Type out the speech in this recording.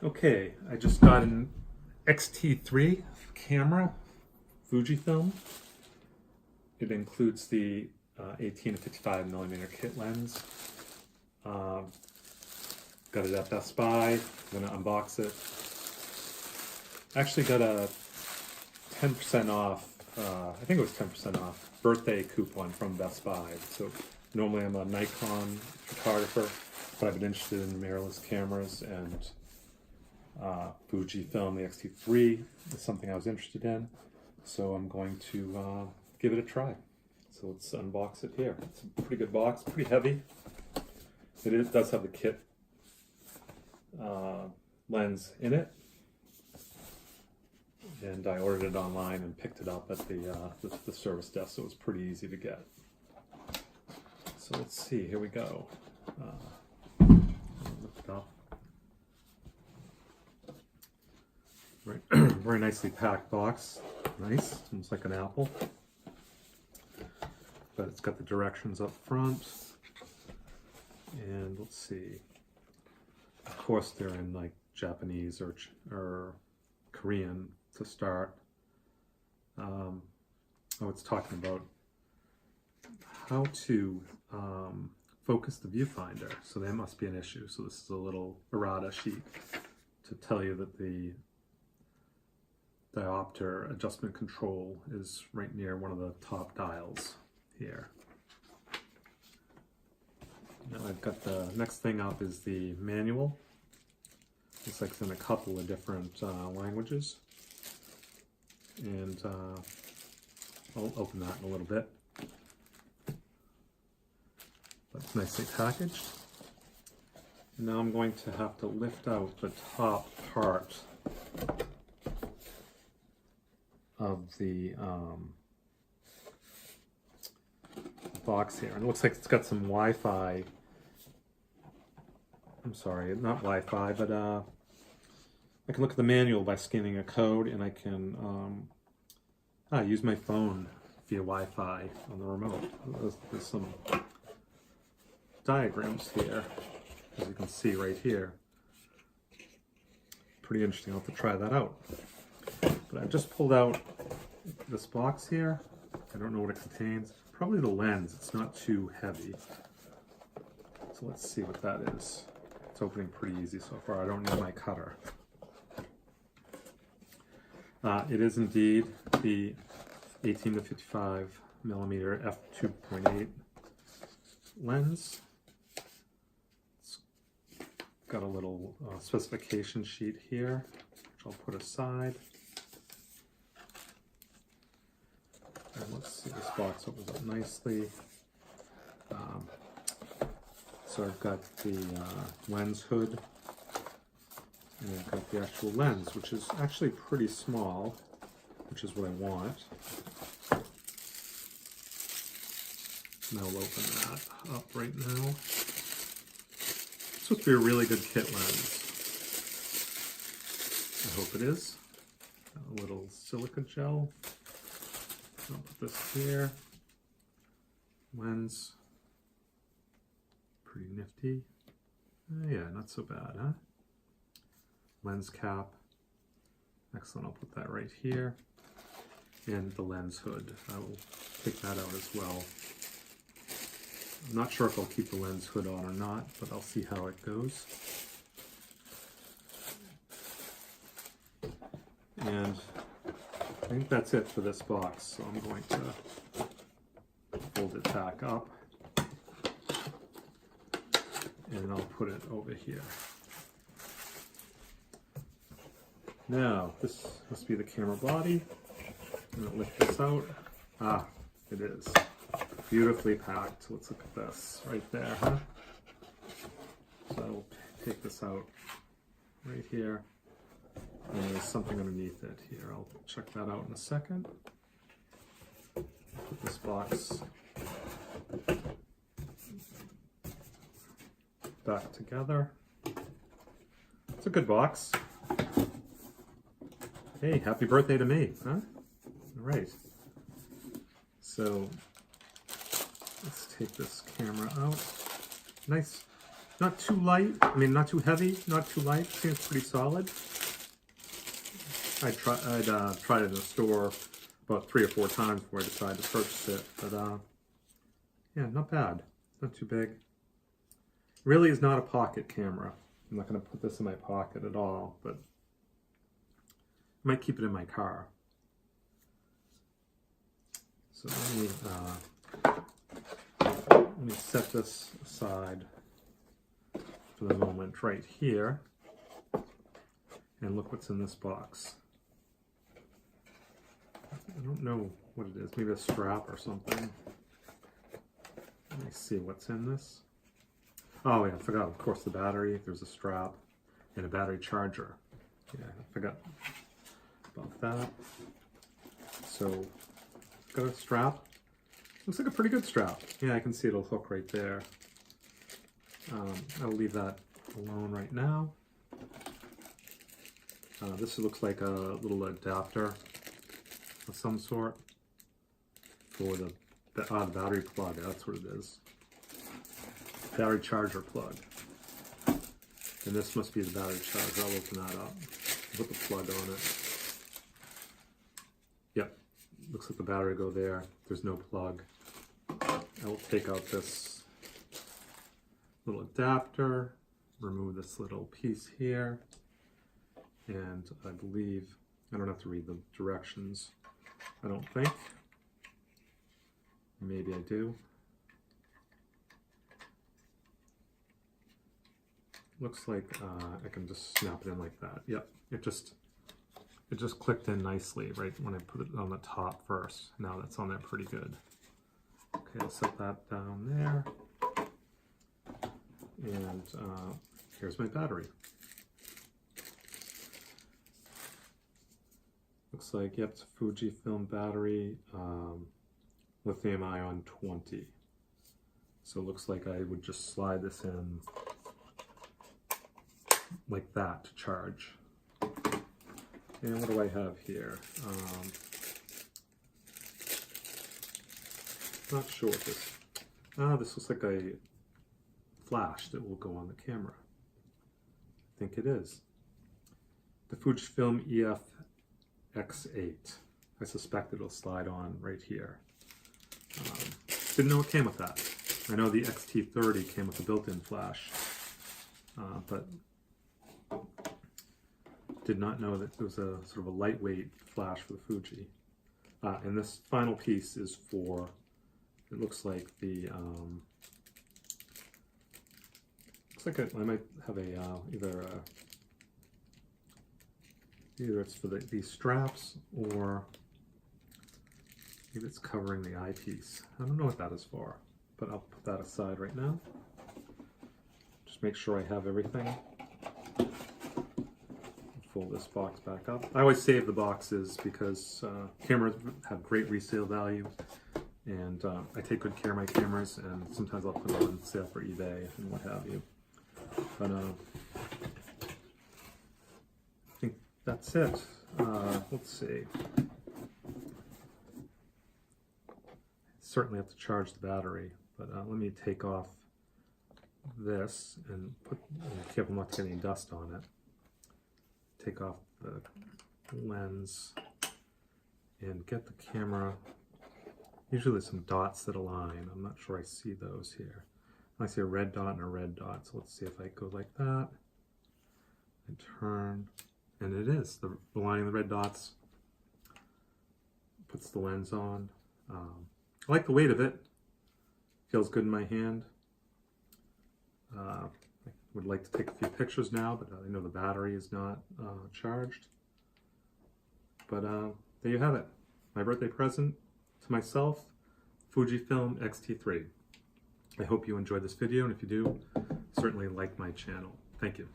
Okay, I just got an X-T3 camera, Fuji film. It includes the 18 to 55 millimeter kit lens. Got it at Best Buy. I'm gonna unbox it. Actually got a 10% off, I think it was 10% off, birthday coupon from Best Buy. So normally I'm a Nikon photographer, but I've been interested in mirrorless cameras, and Fuji film, the X-T3 is something I was interested in. So I'm going to give it a try. So let's unbox it here. It's a pretty good box, pretty heavy. It does have the kit lens in it. And I ordered it online and picked it up at the service desk, so it was pretty easy to get. So let's see, here we go. Lift it up. Right. Very nicely packed box. Nice, almost like an apple. But it's got the directions up front. And let's see. Of course, they're in like Japanese or Korean to start. It's talking about how to focus the viewfinder. So that must be an issue. So this is a little errata sheet to tell you that the diopter adjustment control is right near one of the top dials here. Now I've got the next thing up is the manual. Looks like it's in a couple of different languages. And I'll open that in a little bit. But it's nicely packaged. And now I'm going to have to lift out the top part of the box here. And it looks like it's got some Wi-Fi. I'm sorry, not Wi-Fi, but I can look at the manual by scanning a code, and I can use my phone via Wi-Fi on the remote. There's some diagrams here, as you can see right here. Pretty interesting. I'll have to try that out. But I've just pulled out this box here. I don't know what it contains. Probably the lens. It's not too heavy. So let's see what that is. It's opening pretty easy so far. I don't need my cutter. It is indeed the 18 to 55 millimeter f2.8 lens. It's got a little specification sheet here, which I'll put aside. And let's see, this box opens up nicely. So I've got the lens hood, and I've got the actual lens, which is actually pretty small, which is what I want. Now we'll open that up right now. It's supposed to be a really good kit lens. I hope it is. Got a little silica gel. I'll put this here. Lens. Pretty nifty. Yeah, not so bad, huh? Lens cap. Excellent, I'll put that right here. And the lens hood. I will take that out as well. I'm not sure if I'll keep the lens hood on or not, but I'll see how it goes. And I think that's it for this box, so I'm going to fold it back up. And I'll put it over here. Now, this must be the camera body. I'm going to lift this out. Ah, it is. Beautifully packed. Let's look at this right there, huh? So I'll take this out right here. And there's something underneath it here. I'll check that out in a second. Put this box back together. It's a good box. Hey, happy birthday to me, huh? All right. So let's take this camera out. Nice Not too light, I mean not too heavy, not too light, seems pretty solid. I'd tried it in the store about 3 or 4 times before I decided to purchase it, but yeah, not bad, not too big. Really is not a pocket camera. I'm not going to put this in my pocket at all, but I might keep it in my car. So let me set this aside for the moment right here, and look what's in this box. I don't know what it is, maybe a strap or something. Let me see what's in this. Oh yeah, I forgot, of course, the battery. There's a strap and a battery charger. Yeah, I forgot about that. So, got a strap. Looks like a pretty good strap. Yeah, I can see it'll hook right there. I'll leave that alone right now. This looks like a little adapter of some sort for the battery plug. That's what it is. Battery charger plug. And this must be the battery charger. I'll open that up. Put the plug on it. Yep. Looks like the battery go there. There's no plug. I will take out this little adapter, remove this little piece here, and I believe, I don't have to read the directions, I don't think. Maybe I do. Looks like I can just snap it in like that. Yep, it just clicked in nicely right when I put it on the top first. Now that's on there pretty good. Okay, I'll set that down there. And here's my battery. Looks like, yep, it's a Fujifilm battery, lithium ion 20. So it looks like I would just slide this in like that to charge. And what do I have here? Not sure what this. This looks like a flash that will go on the camera. I think it is. The Fujifilm EF X8. I suspect it'll slide on right here. Didn't know it came with that. I know the X-T3 came with a built-in flash, but did not know that it was a sort of a lightweight flash for the Fuji. And this final piece is for, it looks like the, looks like I might have a, either it's for these straps, or maybe it's covering the eyepiece. I don't know what that is for, but I'll put that aside right now. Just make sure I have everything. Fold this box back up. I always save the boxes because cameras have great resale value, and I take good care of my cameras, and sometimes I'll put them on sale for eBay and what have you. But I think that's it. Let's see. Certainly have to charge the battery, but let me take off this and be careful not to get any dust on it. Take off the lens and get the camera. Usually there's some dots that align. I'm not sure I see those here. I see a red dot and a red dot, so let's see if I go like that and turn, and it is. The line of the red dots puts the lens on. I like the weight of it. Feels good in my hand. I would like to take a few pictures now, but I know the battery is not charged. But there you have it. My birthday present to myself, Fujifilm X-T3. I hope you enjoyed this video, and if you do, certainly like my channel. Thank you.